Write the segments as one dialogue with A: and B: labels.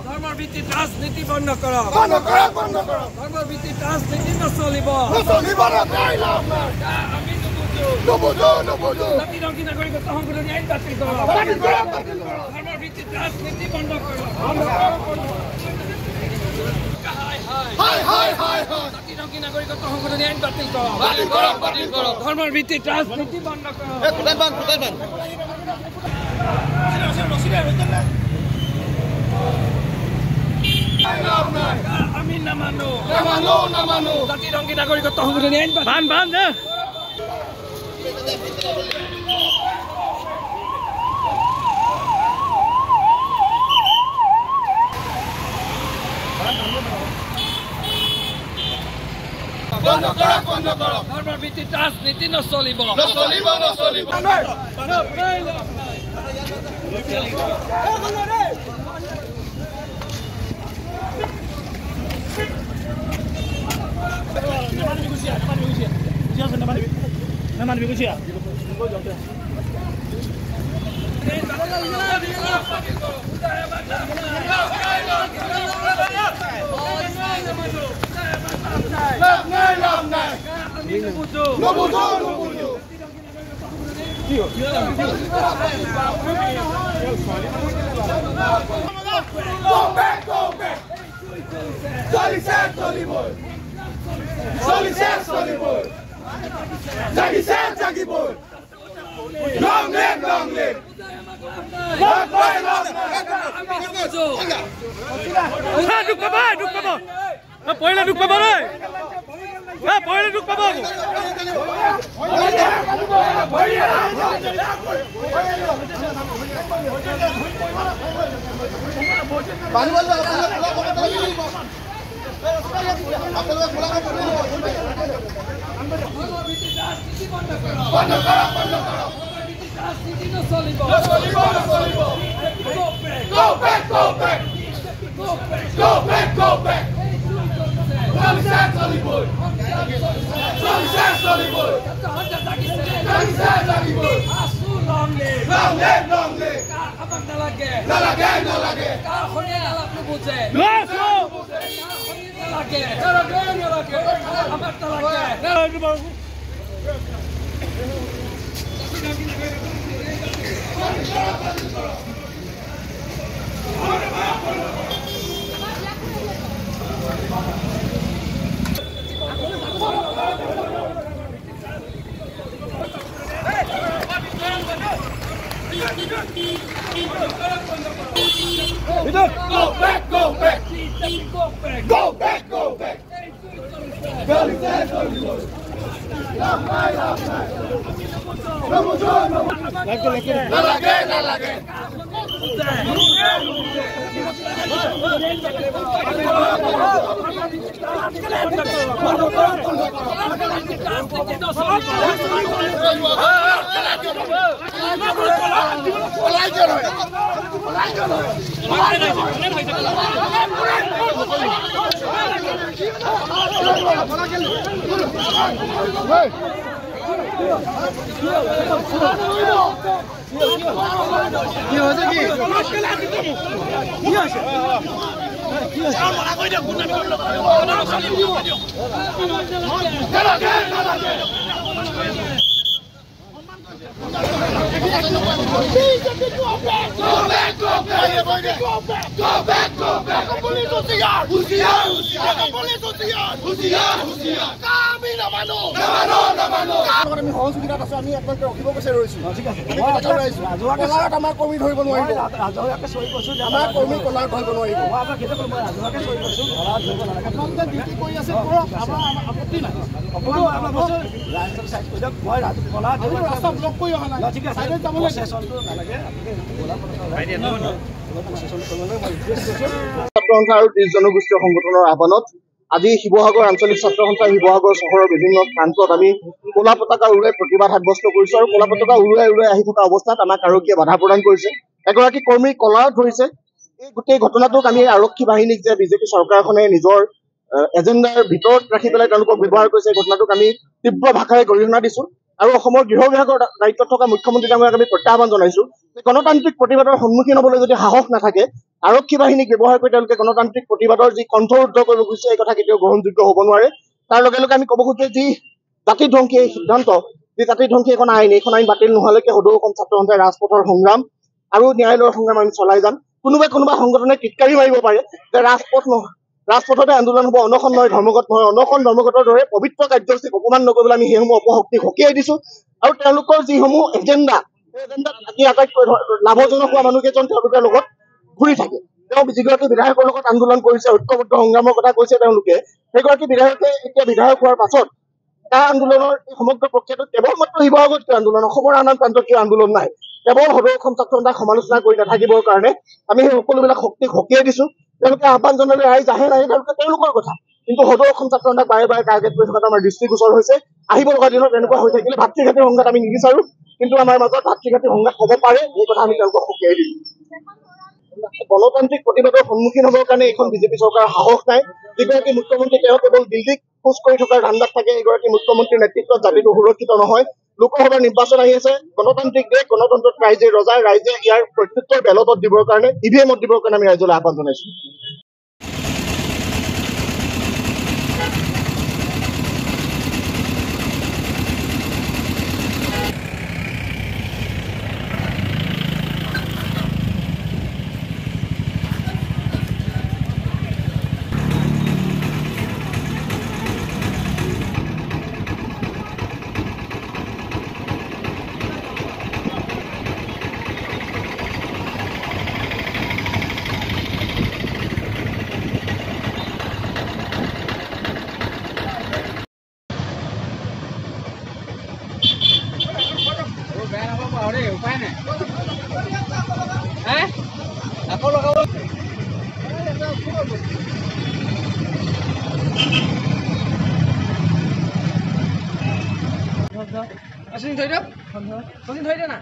A: ধৰ্মৰ ভিত্তিত ৰাজনীতি বন্ধ কৰক ধৰ্মৰ ভিত্তিত ৰাজনীতি নচলিব জাতি ৰংগী নাগৰিকত্ব সংশোধনী আইন বাতিল কৰক ধৰ্মৰ ভিত্তিত ৰাজনীতি বন্ধ কৰক জাতি ৰংগী নাগৰিকত্ব সংশোধনী আইন বাতিল কৰক ধৰ্মৰ ভিত্তিত ৰাজনীতি বন্ধ কৰক আমি নামানো জাতি ৰংগী নাগৰিকত্ব সংশোধনী আইন ধৰ্মৰ ভিত্তিত ৰাজনীতি নচলিব পয়লা দুখ পাব পয়লা দুখ পাব
B: জনগোষ্ঠীয় সংগঠনৰ আহ্বানত আজি শিৱসাগৰ আঞ্চলিক ছাত্ৰ সন্থা শিৱসাগৰ চহৰৰ বিভিন্ন প্ৰান্তত আমি কলা পতাকা উৰুৱাই প্ৰতিবাদ সাব্যস্ত কৰিছো আৰু কলা পতাকা উৰুৱাই আহি থকা অৱস্থাত আমাক আৰক্ষীয়ে বাধা প্ৰদান কৰিছে। এগৰাকী কৰ্মী কলাৰত ধৰিছে। এই গোটেই ঘটনাটোক আমি আৰক্ষী বাহিনীক যে বিজেপি চৰকাৰখনে নিজৰ এজেণ্ডাৰ ভিতৰত ৰাখি পেলাই তেওঁলোকক ব্যৱহাৰ কৰিছে, এই ঘটনাটোক আমি তীব্ৰ ভাষাৰে গৰিহণা দিছো। আৰু অসমৰ গৃহ বিভাগৰ দায়িত্বত থকা মুখ্যমন্ত্ৰী ডাঙৰীয়াক আমি প্ৰত্যাহ্বান জনাইছো যে গণতান্ত্ৰিক প্ৰতিবাদৰ সন্মুখীন হ'বলৈ যদি সাহস নাথাকে আৰক্ষী বাহিনীক ব্যৱহাৰ কৰি তেওঁলোকে গণতান্ত্ৰিক প্ৰতিবাদৰ যি কণ্ঠৰোধ কৰিব খুজিছে এই কথা কেতিয়াও গ্ৰহণযোগ্য হ'ব নোৱাৰে। তাৰ লগে লগে আমি ক'ব খোজো যি জাতিধ্বংসী এই সিদ্ধান্ত, যি জাতিধ্বংসী এখন আইন বাতিল নোহোৱালৈকে সদৌ অসম ছাত্ৰ সন্থাই ৰাজপথৰ সংগ্ৰাম আৰু ন্যায়ালয়ৰ সংগ্ৰাম আমি চলাই যাম। কোনোবা সংগঠনে টিটকাৰি মাৰিব পাৰে যে ৰাজপথতে আন্দোলন হ'ব, অনশন নহয়, ধৰ্মঘট নহয়। অনশন ধৰ্মঘটৰ দৰে পবিত্ৰ কাৰ্যসূচীক অপমান নকৰিবলৈ আমি সেইসমূহ অপশক্তিক সকীয়াই দিছো আৰু তেওঁলোকৰ যিসমূহ এজেণ্ডা সেই এজেণ্ডাত আজি আটাইতকৈ লাভজনক হোৱা মানুহকেইজন তেওঁলোকৰ লগত ঘূৰি থাকে। তেওঁ যিগৰাকী বিধায়কৰ লগত আন্দোলন কৰিছে, ঐক্যবদ্ধ সংগ্ৰামৰ কথা কৈছে তেওঁলোকে, সেইগৰাকী বিধায়কে এতিয়া বিধায়ক হোৱাৰ পাছত তাৰ আন্দোলনৰ এই সমগ্ৰ প্ৰক্ৰিয়াটোত কেৱল মাত্ৰ শিৱসাগৰত কিয় আন্দোলন, অসমৰ আন প্ৰান্তত কিয় আন্দোলন নাই, কেৱল সদৌ অসম ছাত্ৰ সন্থাক সমালোচনা কৰি নাথাকিবৰ কাৰণে আমি সেই সকলোবিলাক শক্তিক সকীয়াই দিছো। তেওঁলোকে আহ্বান জনালে ৰাইজ আহে নাহে তেওঁলোকৰ কথা, কিন্তু সদৌ অসম ছাত্ৰ সন্থাক বাৰে বাৰে টাৰ্গেট কৰি থকাটো আমাৰ দৃষ্টিগোচৰ হৈছে। আহিব লগা দিনত এনেকুৱা হৈ থাকিলে ভাতৃঘাটীৰ সংঘাত আমি নিবিচাৰো, কিন্তু আমাৰ মাজত ভাতৃঘাটীৰ সংঘাত হ'ব পাৰে, এই কথা আমি তেওঁলোকক সকীয়াই দিম। গণতান্ত্ৰিক প্ৰতিবাদৰ সন্মুখীন হ'বৰ কাৰণে এইখন বিজেপি চৰকাৰৰ সাহস নাই। যিগৰাকী মুখ্যমন্ত্ৰী তেওঁ কেৱল দিল্লীত খোজ কৰি থকাৰ ধান্দাত থাকে, এইগৰাকী মুখ্যমন্ত্ৰীৰ নেতৃত্বত জাতিটো সুৰক্ষিত নহয়। লোকসভাৰ নিৰ্বাচন আহি আছে, গণতান্ত্ৰিক দেশ, গণতন্ত্ৰত ৰাইজে ৰজাই, ৰাইজে ইয়াৰ প্ৰত্যুত্তৰ বেলটত দিবৰ কাৰণে, EVM-ত দিবৰ কাৰণে আমি ৰাইজলৈ আহ্বান জনাইছো।
A: উপায় নাই আকৌ লগাব থৈ দিয়া না।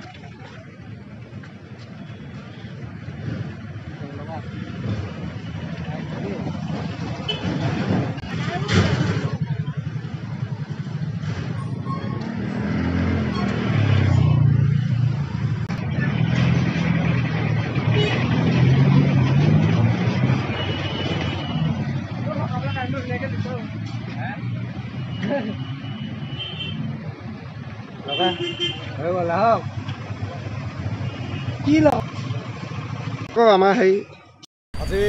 B: আমাৰ হেৰি
C: আজি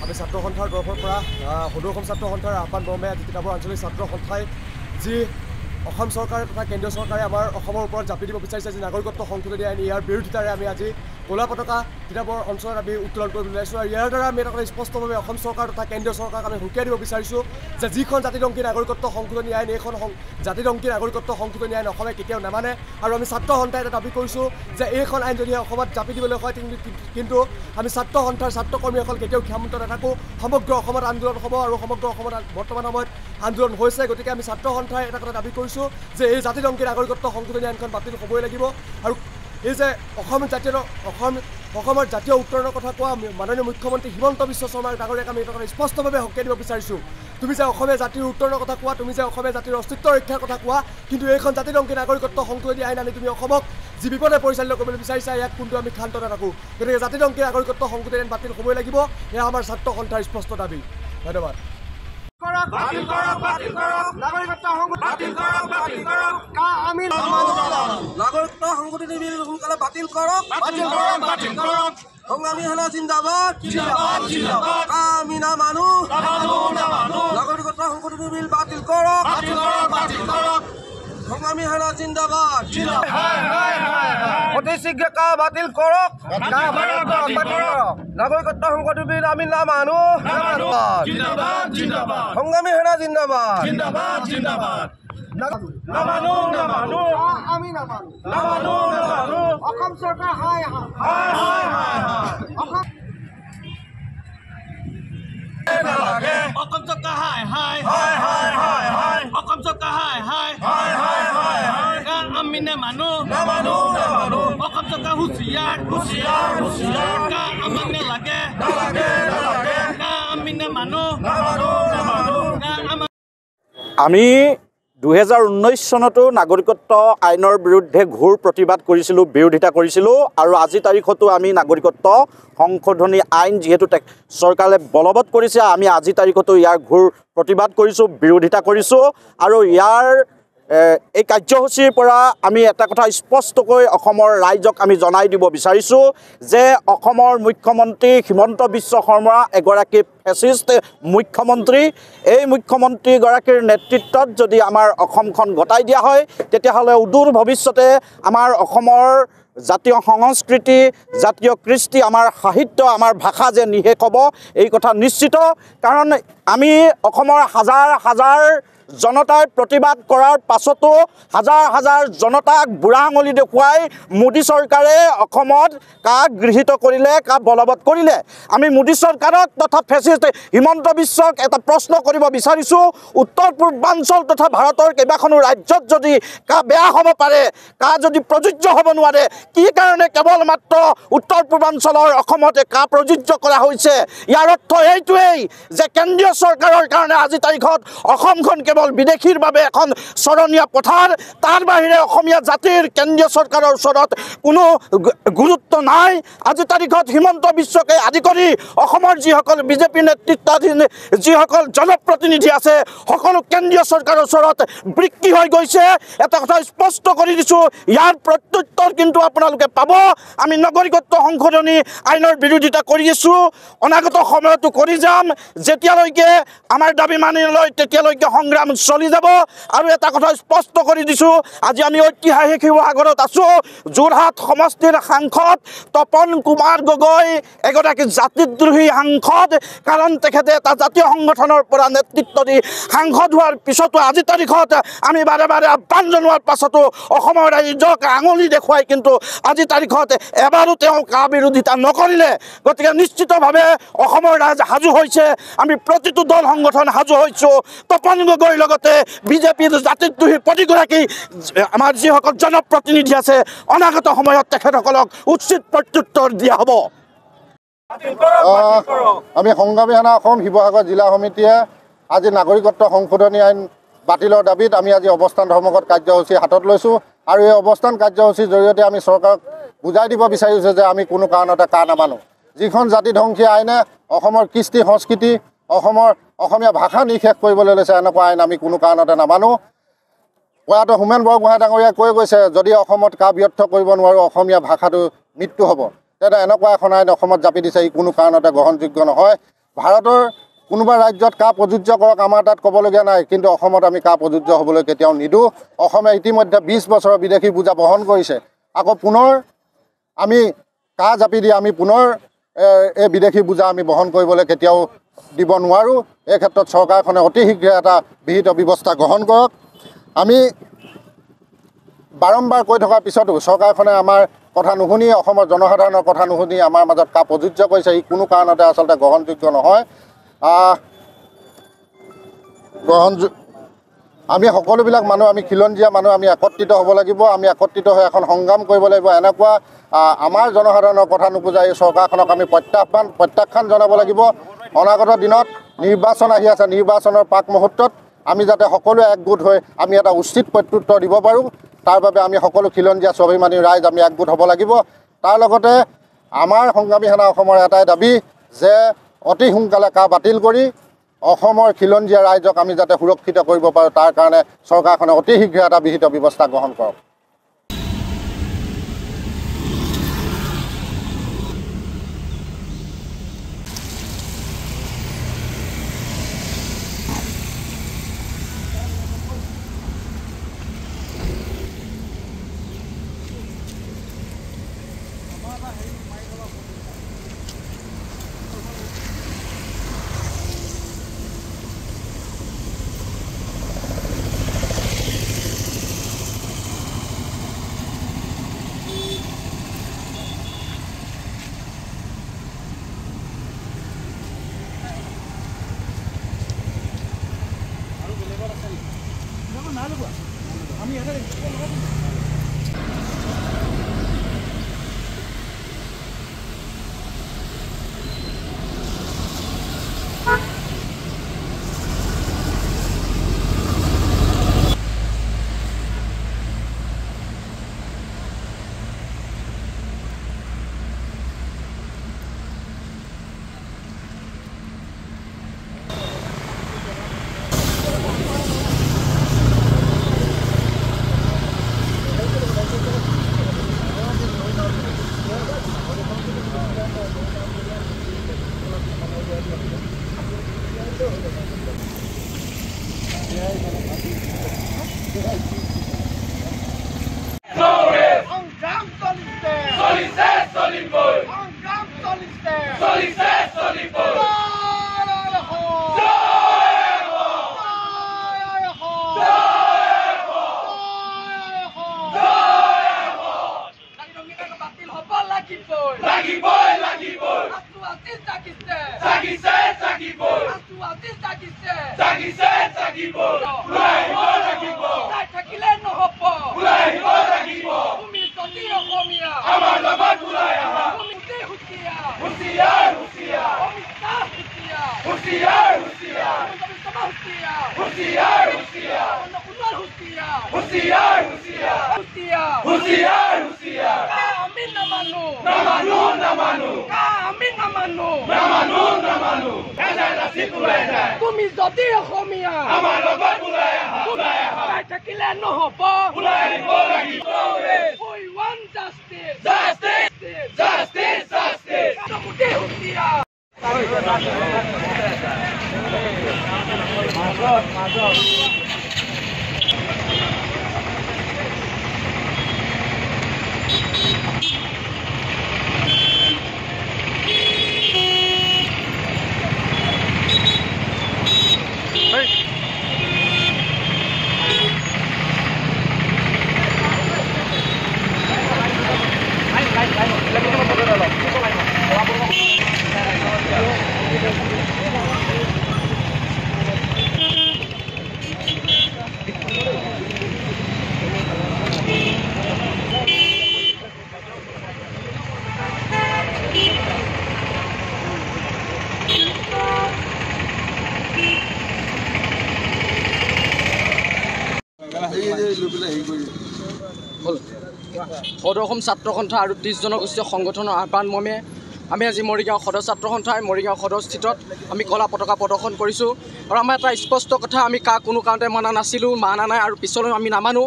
C: আমি ছাত্ৰ সন্থাৰ তৰফৰ পৰা সদৌ অসম ছাত্ৰ সন্থাৰ আহ্বান মৰ্মে আজি তিতাবৰ আঞ্চলিক ছাত্ৰ সন্থাই যি অসম চৰকাৰ তথা কেন্দ্ৰীয় চৰকাৰে আমাৰ অসমৰ ওপৰত জাপি দিব বিচাৰিছে যি নাগৰিকত্ব সংশোধনী আইন, ইয়াৰ বিৰোধিতাৰে আমি আজি ক'লা পতাকা তিতাবৰ অঞ্চলত আমি উত্তোলন কৰিবলৈ ওলাইছোঁ। আৰু ইয়াৰ দ্বাৰা আমি এটা কথা স্পষ্টভাৱে অসম চৰকাৰ তথা কেন্দ্ৰীয় চৰকাৰক আমি সকীয়াই দিব বিচাৰিছোঁ যে যিখন জাতিদংকী নাগৰিকত্ব সংশোধনী আইন, এইখন জাতিদংকী নাগৰিকত্ব সংশোধনী আইন অসমে কেতিয়াও নামানে। আৰু আমি ছাত্ৰ সন্থাই এটা দাবী কৰিছোঁ যে এইখন আইন যদি অসমত জাপি দিবলৈ হয় কিন্তু আমি ছাত্ৰ সন্থাৰ ছাত্ৰকৰ্মীসকল কেতিয়াও ক্ষমতা নাথাকোঁ। সমগ্ৰ অসমত আন্দোলন হ'ব আৰু সমগ্ৰ অসমত বৰ্তমান সময়ত আন্দোলন হৈছে। গতিকে আমি ছাত্ৰ সন্থাই এটা কথা দাবী কৰিছোঁ যে এই জাতিদংকী নাগৰিকত্ব সংশোধনী আইনখন বাতিল হ'বই লাগিব। আৰু এই যে অসমৰ জাতীয় উত্তৰণৰ কথা কোৱা মাননীয় মুখ্যমন্ত্ৰী হিমন্ত বিশ্ব শৰ্মা ডাঙৰীয়াক আমি এটা কথা স্পষ্টভাৱে সকীয়াই দিব বিচাৰিছোঁ। তুমি যে অসমীয়া জাতিৰ উত্তৰণৰ কথা কোৱা, তুমি যে অসমীয়া জাতিৰ অস্তিত্ব ৰক্ষাৰ কথা কোৱা, কিন্তু এইখন জাতিদংকী নাগৰিকত্ব সংশোধনী আইন আনি তুমি অসমক যি বিপদে পৰিচালিত কৰিবলৈ বিচাৰিছা, ইয়াক কিন্তু আমি ক্ষান্ত নাথাকোঁ। গতিকে জাতিদংকী নাগৰিকত্ব সংশোধনী আইন বাতিল হ'বই লাগিব, এয়া আমাৰ ছাত্ৰ সন্থাৰ স্পষ্ট দাবী। ধন্যবাদ।
D: নাগৰিকত্ব সংশোধনী বিল সোনকালে বাতিল কৰক। সংগ্ৰামী সেনা জিন্দাবাদ, আমি নামানো। নাগৰিকত্ব সংশোধনী বিল বাতিল কৰক। সংগ্ৰামী সেনা জিন্দাবাদ, অতি শীঘ্ৰে বাতিল কৰক। নাগৰিকত্ব সংশোধনী বিল আমি নামানো। সংগ্ৰামী সেনা জিন্দাবাদ, আমি নামানো। অসম চৰকাৰ হাই অসম চৰকাৰ হাই অসম চৰকাৰ হাই আমি নামানো। অসম চৰকাৰ হুঁচিয়াৰ আমাক নালাগে, আমি নামানো।
E: আমি 2019 চনতো নাগৰিকত্ব আইনৰ বিৰুদ্ধে ঘোৰ প্ৰতিবাদ কৰিছিলোঁ, বিৰোধিতা কৰিছিলোঁ আৰু আজি তাৰিখতো আমি নাগৰিকত্ব সংশোধনী আইন যিহেতু চৰকাৰে বলবৎ কৰিছে, আমি আজি তাৰিখতো ইয়াৰ ঘোৰ প্ৰতিবাদ কৰিছোঁ, বিৰোধিতা কৰিছোঁ আৰু ইয়াৰ এই কাৰ্যসূচীৰ পৰা আমি এটা কথা স্পষ্টকৈ অসমৰ ৰাইজক আমি জনাই দিব বিচাৰিছোঁ যে অসমৰ মুখ্যমন্ত্ৰী হিমন্ত বিশ্ব শৰ্মা এগৰাকী ফেচিষ্ট মুখ্যমন্ত্ৰী। এই মুখ্যমন্ত্ৰীগৰাকীৰ নেতৃত্বত যদি আমাৰ অসমখন গতাই দিয়া হয় তেতিয়াহ'লে অদূৰ ভৱিষ্যতে আমাৰ অসমৰ জাতীয় সংস্কৃতি, জাতীয় কৃষ্টি, আমাৰ সাহিত্য, আমাৰ ভাষা যে নিশেষ হ'ব এই কথা নিশ্চিত। কাৰণ আমি অসমৰ হাজাৰ হাজাৰ জনতাই প্ৰতিবাদ কৰাৰ পাছতো হাজাৰ হাজাৰ জনতাক বুঢ়া আঙুলি দেখুৱাই মোদী চৰকাৰে অসমত কাক গৃহীত কৰিলে, কাক বলবৎ কৰিলে। আমি মোদী চৰকাৰক তথা ফেচিষ্ট হিমন্ত বিশ্বক এটা প্ৰশ্ন কৰিব বিচাৰিছোঁ, উত্তৰ পূৰ্বাঞ্চল তথা ভাৰতৰ কেইবাখনো ৰাজ্যত যদি কা বেয়া হ'ব পাৰে, কা যদি প্ৰযোজ্য হ'ব নোৱাৰে, কি কাৰণে কেৱল মাত্ৰ উত্তৰ পূৰ্বাঞ্চলৰ অসমতে কা প্ৰযোজ্য কৰা হৈছে? ইয়াৰ অৰ্থ এইটোৱেই যে কেন্দ্ৰীয় চৰকাৰৰ কাৰণে আজি তাৰিখত অসমখন কেৱল বিদেশীৰ বাবে এখন চৰণীয়া পথাৰ, তাৰ বাহিৰে অসমীয়া জাতিৰ কেন্দ্ৰীয় চৰকাৰৰ ওচৰত কোনো গুৰুত্ব নাই। আজি তাৰিখত হিমন্ত বিশ্বকে আদি কৰি অসমৰ যিসকল বিজেপি নেতৃত্বাধীন যিসকল জনপ্ৰতিনিধি আছে সকলো কেন্দ্ৰীয় চৰকাৰৰ ওচৰত বিক্ৰী হৈ গৈছে। এটা কথা স্পষ্ট কৰি দিছোঁ, ইয়াৰ প্ৰত্যুত্তৰ কিন্তু আপোনালোকে পাব। আমি নাগৰিকত্ব সংশোধনী আইনৰ বিৰোধিতা কৰি আছোঁ, অনাগত সময়তো কৰি যাম। যেতিয়ালৈকে আমাৰ দাবী মানি লয় তেতিয়ালৈকে সংগ্ৰাম চলি যাব। আৰু এটা কথা স্পষ্ট কৰি দিছোঁ, আজি আমি ঐতিহাসিক শিৱসাগৰত আছোঁ। যোৰহাট সমষ্টিৰ সাংসদ তপন কুমাৰ গগৈ এগৰাকী জাতিদ্ৰোহী সাংসদ, কাৰণ তেখেতে এটা জাতীয় সংগঠনৰ পৰা নেতৃত্ব দি সাংসদ হোৱাৰ পিছতো আজি তাৰিখত আমি বাৰে বাৰে আহ্বান জনোৱাৰ পাছতো অসমৰ ৰাইজক আঙুলি দেখুৱাই কিন্তু আজি তাৰিখত এবাৰো তেওঁ কা বিৰোধিতা নকৰিলে। গতিকে নিশ্চিতভাৱে অসমৰ ৰাইজ সাজু হৈছে, আমি প্ৰতিটো দল সংগঠন সাজু হৈছোঁ। তপন গগৈৰ লগতে বিজেপিৰ জাতিদ্ৰোহী প্ৰতিগৰাকী আমাৰ যিসকল জনপ্ৰতিনিধি আছে অনাগত সময়ত তেখেতসকলক উচিত প্ৰত্যুত্তৰ দিয়া হ'ব।
F: আমি সংগ্ৰামী সেনা অসম শিৱসাগৰ জিলা সমিতিয়ে আজি নাগৰিকত্ব সংশোধনী আইন বাতিলৰ দাবীত আমি আজি অৱস্থান ধৰ্মঘট কাৰ্যসূচী হাতত লৈছোঁ। আৰু এই অৱস্থান কাৰ্যসূচীৰ জৰিয়তে আমি চৰকাৰক বুজাই দিব বিচাৰিছোঁ যে আমি কোনো কাৰণতে কা নামানো। যিখন জাতি ধ্বংসী আইনে অসমৰ কৃষ্টি সংস্কৃতি, অসমীয়া ভাষা নিশেষ কৰিবলৈ লৈছে, এনেকুৱা আইন আমি কোনো কাৰণতে নামানো। প্ৰয়াত হোমেন বৰগোহাঁই ডাঙৰীয়াই কৈ গৈছে, যদি অসমত কা ব্যৰ্থ কৰিব নোৱাৰোঁ অসমীয়া ভাষাটো মৃত্যু হ'ব। তেতিয়া এনেকুৱা এখন আইন অসমত জাপি দিছে, ই কোনো কাৰণতে গ্ৰহণযোগ্য নহয়। ভাৰতৰ কোনোবা ৰাজ্যত কা প্ৰযোজ্য কৰক, আমাৰ তাত ক'বলগীয়া নাই, কিন্তু অসমত আমি কা প্ৰযোজ্য হ'বলৈ কেতিয়াও নিদিওঁ। অসমে ইতিমধ্যে 20 বছৰৰ বিদেশী বোজা বহন কৰিছে, আকৌ পুনৰ আমি কা জাপি দি আমি পুনৰ এই বিদেশী বোজা আমি বহন কৰিবলৈ কেতিয়াও দিব নোৱাৰোঁ। এই ক্ষেত্ৰত চৰকাৰখনে অতি শীঘ্ৰে এটা বিহিত ব্যৱস্থা গ্ৰহণ কৰক। আমি বাৰম্বাৰ কৈ থকাৰ পিছতো চৰকাৰখনে আমাৰ কথা নুশুনি, অসমৰ জনসাধাৰণৰ কথা নুশুনি আমাৰ মাজত কা প্ৰযোজ্য কৰিছে, ই কোনো কাৰণতে আচলতে গ্ৰহণযোগ্য নহয়। আমি সকলোবিলাক মানুহ, আমি খিলঞ্জীয়া মানুহ, আমি একত্ৰিত হ'ব লাগিব। আমি একত্ৰিত হৈ এখন সংগ্ৰাম কৰিব লাগিব। এনেকুৱা আমাৰ জনসাধাৰণৰ কথা নুবুজা এই চৰকাৰখনক আমি প্ৰত্যাখ্যান জনাব লাগিব। অনাগত দিনত নিৰ্বাচন আহি আছে, নিৰ্বাচনৰ প্ৰাক মুহূৰ্তত আমি যাতে সকলোৱে একগোট হৈ আমি এটা উচিত প্ৰত্যুত্তৰ দিব পাৰোঁ, তাৰ বাবে আমি সকলো খিলঞ্জীয়া স্বাভিমানী ৰাইজ আমি একগোট হ'ব লাগিব। তাৰ লগতে আমাৰ সংগ্ৰামী সেনা অসমৰ এটাই দাবী যে অতি সোনকালে কা বাতিল কৰি অসমৰ খিলঞ্জীয়া ৰাইজক আমি যাতে সুৰক্ষিত কৰিব পাৰোঁ, তাৰ কাৰণে চৰকাৰখনে অতি শীঘ্ৰে এটা বিহিত ব্যৱস্থা গ্ৰহণ কৰক।
A: তুমি যদি অসমীয়া আমাৰ লগত ওলাই আহা থাকিলে নহব ওলাই আহিব লাগিব we want justice justice justice justice মুটি হুতিয়া
G: সদৌ অসম ছাত্ৰ সন্থা আৰু 30 জনগোষ্ঠীয় সংগঠনৰ আহ্বান মৰ্মে আমি আজি মৰিগাঁও সদৌ ছাত্ৰ সন্থাই মৰিগাঁও সদৌস্থিতত আমি কলা পতাকা প্ৰদৰ্শন কৰিছোঁ আৰু আমাৰ এটা স্পষ্ট কথা আমি কোনো কাৰণতে মানা নাছিলোঁ মানা নাই আৰু পিছলৈ আমি নামানো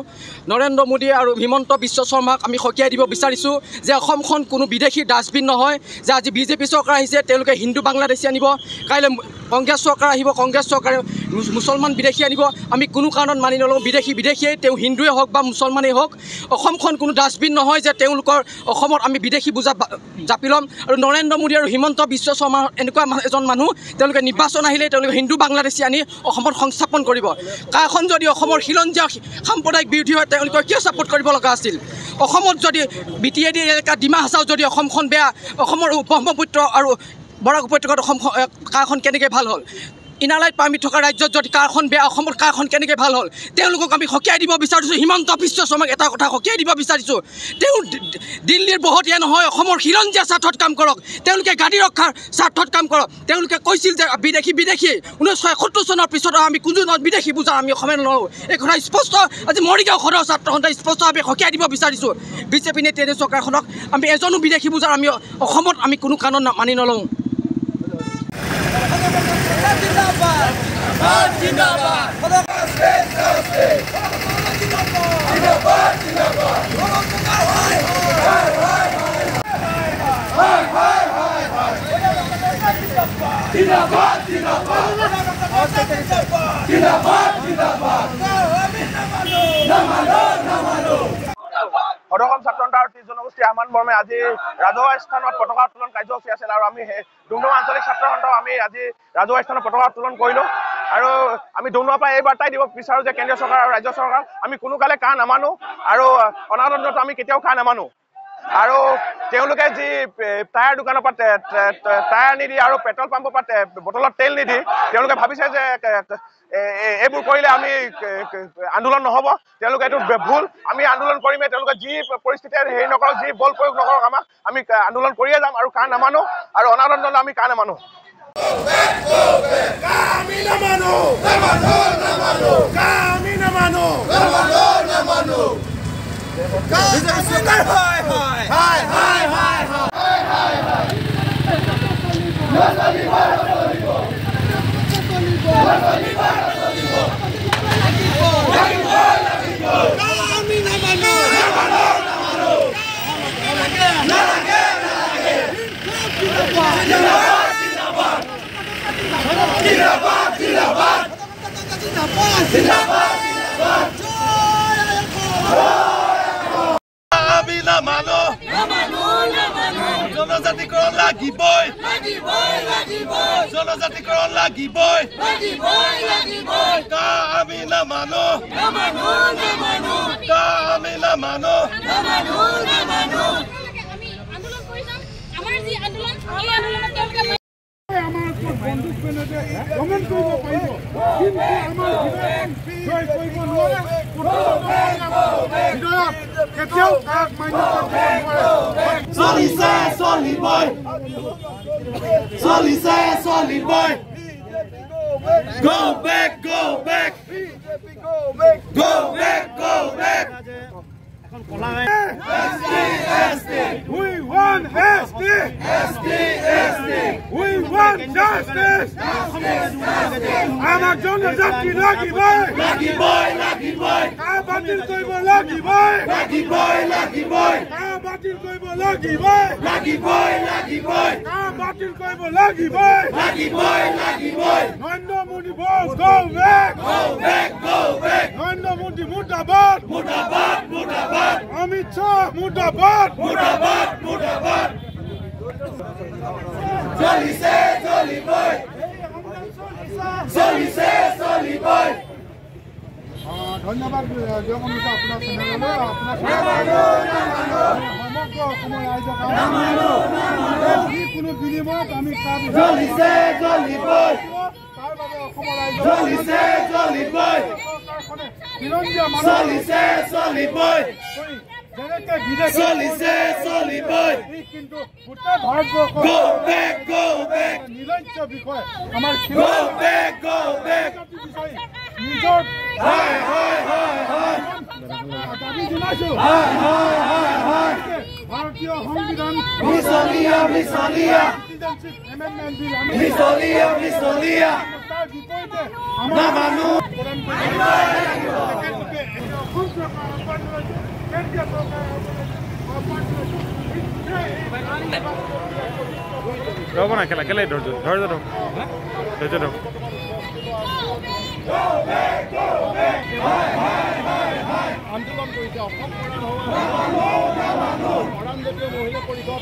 G: নৰেন্দ্ৰ মোদী আৰু হিমন্ত বিশ্ব শৰ্মাক আমি সকীয়াই দিব বিচাৰিছোঁ যে অসমখন কোনো বিদেশী ডাষ্টবিন নহয় যে আজি বিজেপি চৰকাৰ আহিছে তেওঁলোকে হিন্দু বাংলাদেশী আনিব কাইলৈ কংগ্ৰেছ চৰকাৰ আহিব কংগ্ৰেছ চৰকাৰে মুছলমান বিদেশী আনিব আমি কোনো কাৰণত মানি নলওঁ বিদেশীয়ে তেওঁ হিন্দুৱে হওক বা মুছলমানেই হওক অসমখন কোনো ডাষ্টবিন নহয় যে তেওঁলোকৰ অসমত আমি বিদেশী বুজা জাপি ল'ম আৰু নৰেন্দ্ৰ মোদী আৰু হিমন্ত বিশ্ব শৰ্মা এনেকুৱা এজন মানুহ তেওঁলোকে নিৰ্বাচন আহিলে তেওঁলোকে হিন্দু বাংলাদেশী আনি অসমত সংস্থাপন কৰিব কাখন যদি অসমৰ খিলঞ্জীয়া সাম্প্ৰদায়িক বিৰোধী হয় তেওঁলোকে কিয় ছাপোৰ্ট কৰিব লগা আছিল অসমত যদি BTAD এলেকা ডিমা হাছাও যদি অসমখন বেয়া অসমৰ ব্ৰহ্মপুত্ৰ আৰু বৰাক উপত্যকাত অসম কাখন কেনেকৈ ভাল হ'ল ইনালাইট পাৰ্মিট থকা ৰাজ্যত যদি কাৰখন বেয়া অসমৰ কাৰখন কেনেকৈ ভাল হ'ল তেওঁলোকক আমি সকীয়াই দিব বিচাৰিছোঁ হিমন্ত বিশ্ব শৰ্মাক এটা কথা সকীয়াই দিব বিচাৰিছোঁ তেওঁ দিল্লীৰ বহতীয়া নহয় অসমৰ খিলঞ্জীয়া স্বাৰ্থত কাম কৰক তেওঁলোকে গাড়ী ৰক্ষাৰ স্বাৰ্থত কাম কৰক তেওঁলোকে কৈছিল যে বিদেশী 1971 চনৰ পিছত আমি কোনো বিদেশী বুজা আমি অসমে নলওঁ এই কথা স্পষ্ট আজি মৰিগাঁও সদৌ ছাত্ৰ সন্থাই স্পষ্টভাৱে সকীয়াই দিব বিচাৰিছোঁ বিজেপি নেতৃত্বাধীন চৰকাৰখনক আমি এজনো বিদেশী বুজাৰ আমি অসমত আমি কোনো কাৰণত মানি নলওঁ
H: সদৌ অসম ছাত্ৰ সন্থা আৰু 30 জনগোষ্ঠীৰ আহ্বান মৰ্মে আজি ৰাজহুৱা স্থানত পতাকা উত্তোলন কাৰ্যসূচী আছিল আৰু আমি ডুমডুমা আঞ্চলিক ছাত্ৰ সন্থাও আমি আজি ৰাজহুৱা স্থানত পতাকা উত্তোলন কৰিলোঁ আৰু আমি ডুমডুমাৰ পৰা এই বাৰ্তাই দিব বিচাৰোঁ যে কেন্দ্ৰীয় চৰকাৰ আৰু ৰাজ্য চৰকাৰ আমি কোনো কালে কাৰ নামানো আৰু অনাগত আমি কেতিয়াও কাৰ নামানো আৰু তেওঁলোকে যি টায়াৰ দোকানৰ পৰা টায়াৰ নিদি আৰু পেট্ৰল পাম্পৰ পৰা বটলত তেল নিদি তেওঁলোকে ভাবিছে যে এইবোৰ কৰিলে আমি আন্দোলন নহ'ব তেওঁলোকে এইটো ভুল আমি আন্দোলন কৰিমে তেওঁলোকে যি পৰিস্থিতি হেৰি নকৰক যি বল প্ৰয়োগ নকৰক আমাক আমি আন্দোলন কৰিয়ে যাম আৰু কাৰ নামানো আৰু অনাগত আমি কাৰ নামানো
D: জনজাতিকৰণ লাগিবই জনজাতিকৰণ লাগিবই আমি নামানো আমি নামানো Go back, go back. Go back, go back. We want We want justice. Our Lucky boy. Lucky boy. Lucky boy. Lucky boy. Lucky boy. Lucky boy. Lucky boy. Lucky boy. Lucky boy. Lucky boy. Lucky boy. Lucky boy. Lucky boy. Narendra Modi boss, go back. Go back. Go back. Narendra Modi murdabad. Murdabad. Murdabad. Amit Shah murdabad. Murdabad. Murdabad. Jolly say, jolly boy. Jolly say, jolly boy. ধন্যবাদ জগন্নাথ আপনার চ্যানেললৈ আপনার সমগ্র অসমৰ ৰাইজক যিকোনো বিনিময়ত আমি জলিছে জলি বয় তাৰ বাবে অসমৰ ৰাইজক জলিছে জলি বয় জলিছে জলি বয় যেনেকে বিদেশ জলিছে জলি বয় কিন্তু গোটেই ভাৰতবৰ্ষ গো বেক নিৰঞ্চ বিষয় আমাৰ গো বেক নিজৰ হয় দাবী জনাইছো ভাৰতীয় সংবিধান মিছলীয়া এমেণ্ডমেণ্ট বিল মিছলীয়া তাৰ বিপৰীতে আমাৰ মানুহ
I: ৰ'ব না কেলে ধৈৰ্য
D: আন্দোলন কৰিছে অসম মহিলা পৰিষদ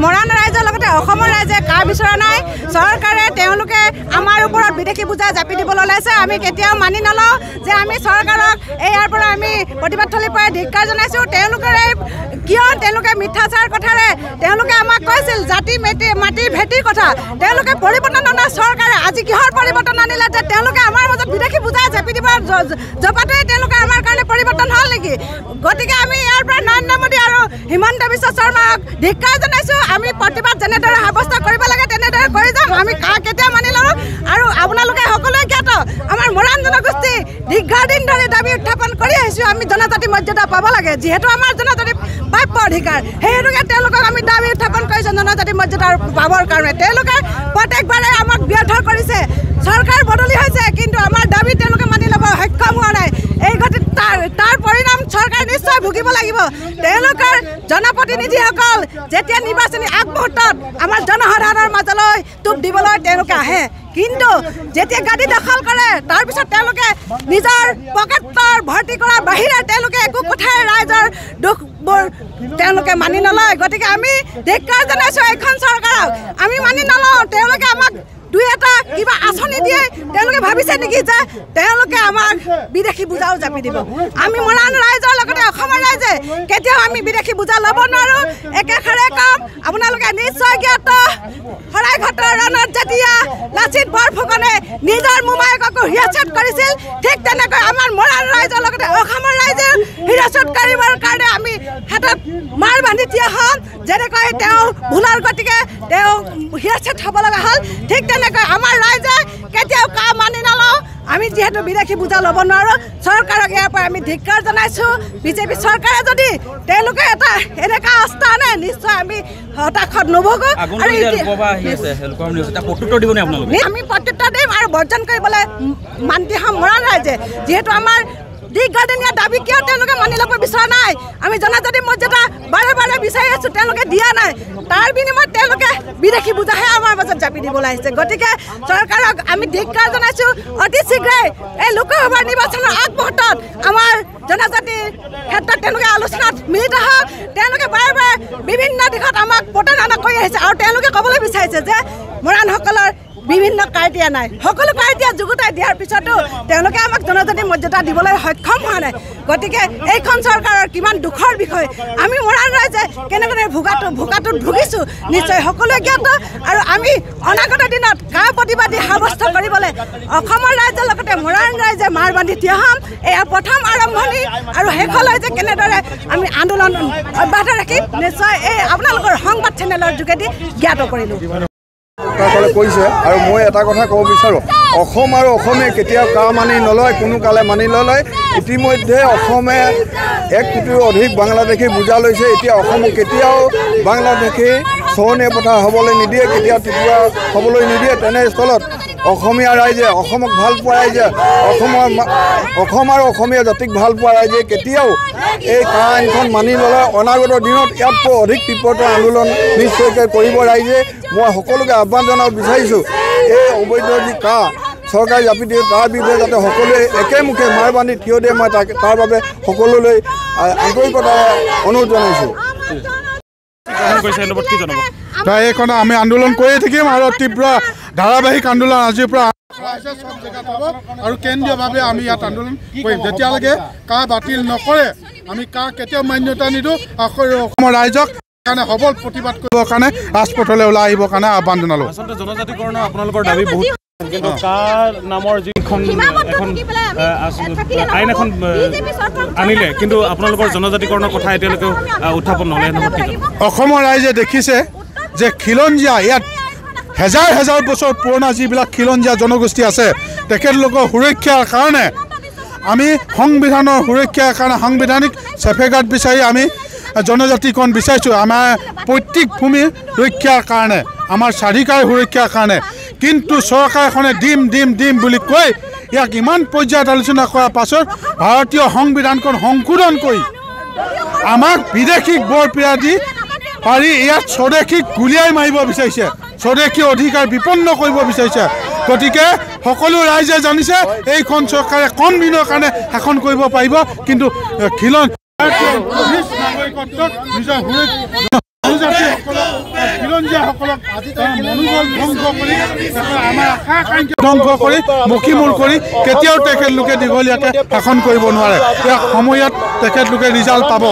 J: মৰাণ ৰাইজৰ লগতে অসমৰ ৰাইজে কাৰ বিচৰা নাই চৰকাৰে তেওঁলোকে আমাৰ ওপৰত বিদেশী বুজা জাপি দিবলৈ ওলাইছে আমি কেতিয়াও মানি নলওঁ যে আমি চৰকাৰক ইয়াৰ পৰা আমি প্ৰতিবাদথলীৰ পৰা ধিক্কাৰ জনাইছোঁ তেওঁলোকে মিঠাচাৰ কথাৰে তেওঁলোকে আমাক কৈছিল জাতি মাটি ভেটিৰ কথা তেওঁলোকে পৰিৱৰ্তন অনা চৰকাৰে আজি কিহৰ পৰিৱৰ্তন আনিলে যে তেওঁলোকে আমাৰ মাজত বিদেশী বুজা জাপি দিব জপাটোৱে তেওঁলোকে আমাৰ কাৰণে পৰিৱৰ্তন হ'ল নেকি গতিকে আমি ইয়াৰ পৰা নৰেন্দ্ৰ মোদী আৰু হিমন্ত বিশ্ব শৰ্মাক ধিক্কাৰ জনাইছোঁ আমি প্ৰতিবাদ যেনেদৰে সাব্যস্ত কৰিব লাগে তেনেদৰে কৰি যাম আমি কেতিয়া মানি লওঁ আৰু আপোনালোকে সকলোৱে জ্ঞাত আমাৰ মৰাণ জনগোষ্ঠী দীৰ্ঘদিন ধৰি দাবী উত্থাপন কৰি আহিছোঁ আমি জনজাতি মৰ্যাদা পাব লাগে যিহেতু আমাৰ জনজাতি প্ৰাপ্য অধিকাৰ সেই হেতুকে তেওঁলোকক আমি দাবী উত্থাপন কৰিছোঁ জনজাতি মৰ্যাদা পাবৰ কাৰণে তেওঁলোকে প্ৰত্যেকবাৰে আমাক ব্যৰ্থ কৰিছে চৰকাৰ বদলি হৈছে কিন্তু আমাৰ দাবী তেওঁলোকে মানি ল'ব সক্ষম হোৱা নাই এই গতিকে তাৰ পৰিণাম চৰকাৰে নিশ্চয় ভুগিব লাগিব তেওঁলোকৰ জনপ্ৰতিনিধিসকল যেতিয়া নিৰ্বাচনী আগমুহূৰ্তত আমাৰ জনসাধাৰণৰ মাজলৈ টোপ দিবলৈ তেওঁলোকে আহে কিন্তু যেতিয়া গাদী দখল কৰে তাৰপিছত তেওঁলোকে নিজৰ পকেটৰ ভৰ্তি কৰাৰ বাহিৰে তেওঁলোকে একো কথাই ৰাইজৰ দুখবোৰ তেওঁলোকে মানি নলয় গতিকে আমি ধিক্কাৰ জনাইছোঁ এইখন চৰকাৰক আমি মানি নলওঁ তেওঁলোকে আমাক দুই এটা কিবা আঁচনি দিয়ে তেওঁলোকে ভাবিছে নেকি যে তেওঁলোকে আমাক বিদেশী বুজাও জাপি দিব আমি মৰাণ ৰাইজৰ লগতে অসমৰ ৰাইজে কেতিয়াও আমি বিদেশী বুজা ল'ব নোৱাৰোঁ একেষাৰে কাম আপোনালোকে নিশ্চয় জ্ঞাত শৰাইঘাটৰ ৰণত যেতিয়া লাচিত বৰফুকনে নিজৰ মোমায়েককো হিৰাচত কৰিছিল ঠিক তেনেকৈ আমাৰ মৰাণ ৰাইজৰ লগতে অসমৰ ৰাইজে হিৰাচত কৰিবৰ কাৰণে আমি হাতত মাৰ বান্ধি দিয়া হ'ম যেনেকৈ তেওঁ ভুলৰ গতিকে তেওঁ হিৰাচত হ'ব লগা হ'ল ঠিক তেনেকৈ আমাৰ ৰাইজে কেতিয়াও কাম মানি নলওঁ আমি যেহেতু বিদেশী বুজা ল'ব নোৱাৰোঁ চৰকাৰক ইয়াৰ পৰা আমি ধিক্কাৰ জনাইছোঁ বিজেপি চৰকাৰে যদি তেওঁলোকে এটা এনেকুৱা আস্থা আনে নিশ্চয় আমি হতাশত নভোগোঁ আমি প্ৰত্যুত্তৰ দিম আৰু বৰ্জন কৰিবলৈ মান্তি হ'ম মৰাণ ৰাইজে যিহেতু আমাৰ দীৰ্ঘদিনীয়া দাবী কিয় তেওঁলোকে মানি ল'ব বিচৰা নাই আমি জনজাতি মৰ্যাদা বাৰে বাৰে বিচাৰি আছোঁ আছোঁ তেওঁলোকে দিয়া নাই তাৰ বিনিময়ত তেওঁলোকে বিদেশী বুজাহে আমাৰ মাজত জাপি দিবলৈ আহিছে গতিকে চৰকাৰক আমি ধিক্কাৰ জনাইছোঁ অতি শীঘ্ৰেই এই লোকসভাৰ নিৰ্বাচনৰ আগমুহূৰ্তত আমাৰ জনজাতিৰ ক্ষেত্ৰত তেওঁলোকে আলোচনাত মিলিত হওক তেওঁলোকে বাৰে বাৰে বিভিন্ন দিশত আমাক প্ৰতাৰণা কৰি আহিছে আৰু তেওঁলোকে ক'বলৈ বিচাৰিছে যে মৰাণসকলৰ বিভিন্ন কাইটিয়া নাই সকলো কাইটিয়া যুগুতাই দিয়াৰ পিছতো তেওঁলোকে আমাক জনজাতি মৰ্যাদা দিবলৈ সক্ষম হোৱা নাই গতিকে এইখন চৰকাৰৰ কিমান দুখৰ বিষয় আমি মৰাণ ৰাইজে কেনেদৰে ভোগাটোত ভুগিছোঁ নিশ্চয় সকলোৱে জ্ঞাত আৰু আমি অনাগত দিনত কা প্ৰতিবাদী সাব্যস্ত কৰিবলৈ অসমৰ ৰাইজৰ লগতে মৰাণ ৰাইজে মাৰ বান্ধি থিয় হ'ম এয়া প্ৰথম আৰম্ভণি আৰু শেষলৈ যে কেনেদৰে আমি আন্দোলন অব্যাহত ৰাখিম নিশ্চয় এই আপোনালোকৰ সংবাদ চেনেলৰ যোগেদি জ্ঞাত কৰিলোঁ
I: কৈছে আৰু মই এটা কথা ক'ব বিচাৰোঁ অসম আৰু অসমে কেতিয়াও কা মানি নলয় কোনো কালে মানি নলয় ইতিমধ্যে অসমে 1 কোটিৰো অধিক বাংলাদেশী বুজা লৈছে এতিয়া অসমক কেতিয়াও বাংলাদেশী চৰণীয়া পথাৰ হ'বলৈ নিদিয়ে কেতিয়াও ত্ৰিপুৰা হ'বলৈ নিদিয়ে তেনেস্থলত অসমীয়া ৰাইজে অসমক ভাল পোৱা ৰাইজে অসম আৰু অসমীয়া জাতিক ভাল পোৱা ৰাইজে কেতিয়াও এই কা আইনখন মানি নলয় অনাগত দিনত ইয়াতকৈ অধিক তীব্ৰতৰ আন্দোলন নিশ্চয়কৈ কৰিব ৰাইজে মই সকলোকে আহ্বান জনাব বিচাৰিছোঁ এই অবৈধ যি কা চৰকাৰে জাপি দিয়ে তাৰ বিৰুদ্ধে যাতে সকলোৱে একেমুখে মাৰ বান্ধি থিয় দিয়ে মই তাৰ বাবে সকলোলৈ আন্তৰিকতাৰে অনুৰোধ জনাইছোঁ
D: এইখন আমি আন্দোলন কৰিয়ে থাকিম আৰু তীব্ৰ ধাৰাবাহিক আন্দোলন আজিৰ পৰা সব জেগাত হ'ব আৰু কেন্দ্ৰীয়ভাৱে আমি ইয়াত আন্দোলন কৰিম যেতিয়ালৈকে কা বাতিল নকৰে আমি কা কেতিয়াও মান্যতা নিদিওঁ অসমৰ ৰাইজক কাৰণে সবল প্ৰতিবাদ কৰিবৰ কাৰণে ৰাজপথলৈ ওলাই আহিবৰ কাৰণে আহ্বান জনালোঁ
K: আচলতে জনজাতিকৰণৰ আপোনালোকৰ দাবী বহুত কিন্তু কাৰ নামৰ যিখন এখন আইন এখন আনিলে কিন্তু আপোনালোকৰ জনজাতিকৰণৰ কথা এতিয়ালৈকে উত্থাপন নহ'লে
D: অসমৰ ৰাইজে দেখিছে যে খিলঞ্জীয়া ইয়াত হেজাৰ হেজাৰ বছৰ পুৰণা যিবিলাক খিলঞ্জীয়া জনগোষ্ঠী আছে তেখেতলোকৰ সুৰক্ষাৰ কাৰণে আমি সংবিধানৰ সুৰক্ষাৰ কাৰণে সাংবিধানিক চেফেগাৰ্ড বিচাৰি আমি জনজাতিকৰণ বিচাৰিছোঁ আমাৰ পৈতৃক ভূমিৰ ৰক্ষাৰ কাৰণে আমাৰ স্বাধিকাৰ সুৰক্ষাৰ কাৰণে কিন্তু চৰকাৰখনে দিম বুলি কৈ ইয়াক ইমান পৰ্যায়ত আলোচনা কৰাৰ পাছত ভাৰতীয় সংবিধানখন সংশোধন কৰি আমাক বিদেশীক বৰপীয়া দি পাৰি ইয়াত স্বদেশীক গুলিয়াই মাৰিব বিচাৰিছে স্বদেশী অধিকাৰ বিপন্ন কৰিব বিচাৰিছে গতিকে সকলো ৰাইজে জানিছে এইখন চৰকাৰে কম দিনৰ কাৰণে শাসন কৰিব পাৰিব কিন্তু ধ্বংস কৰি মকিমূল কৰি কেতিয়াও তেখেতলোকে দীঘলীয়াকৈ শাসন কৰিব নোৱাৰে ইয়াক সময়ত তেখেতলোকে ৰিজাল্ট পাব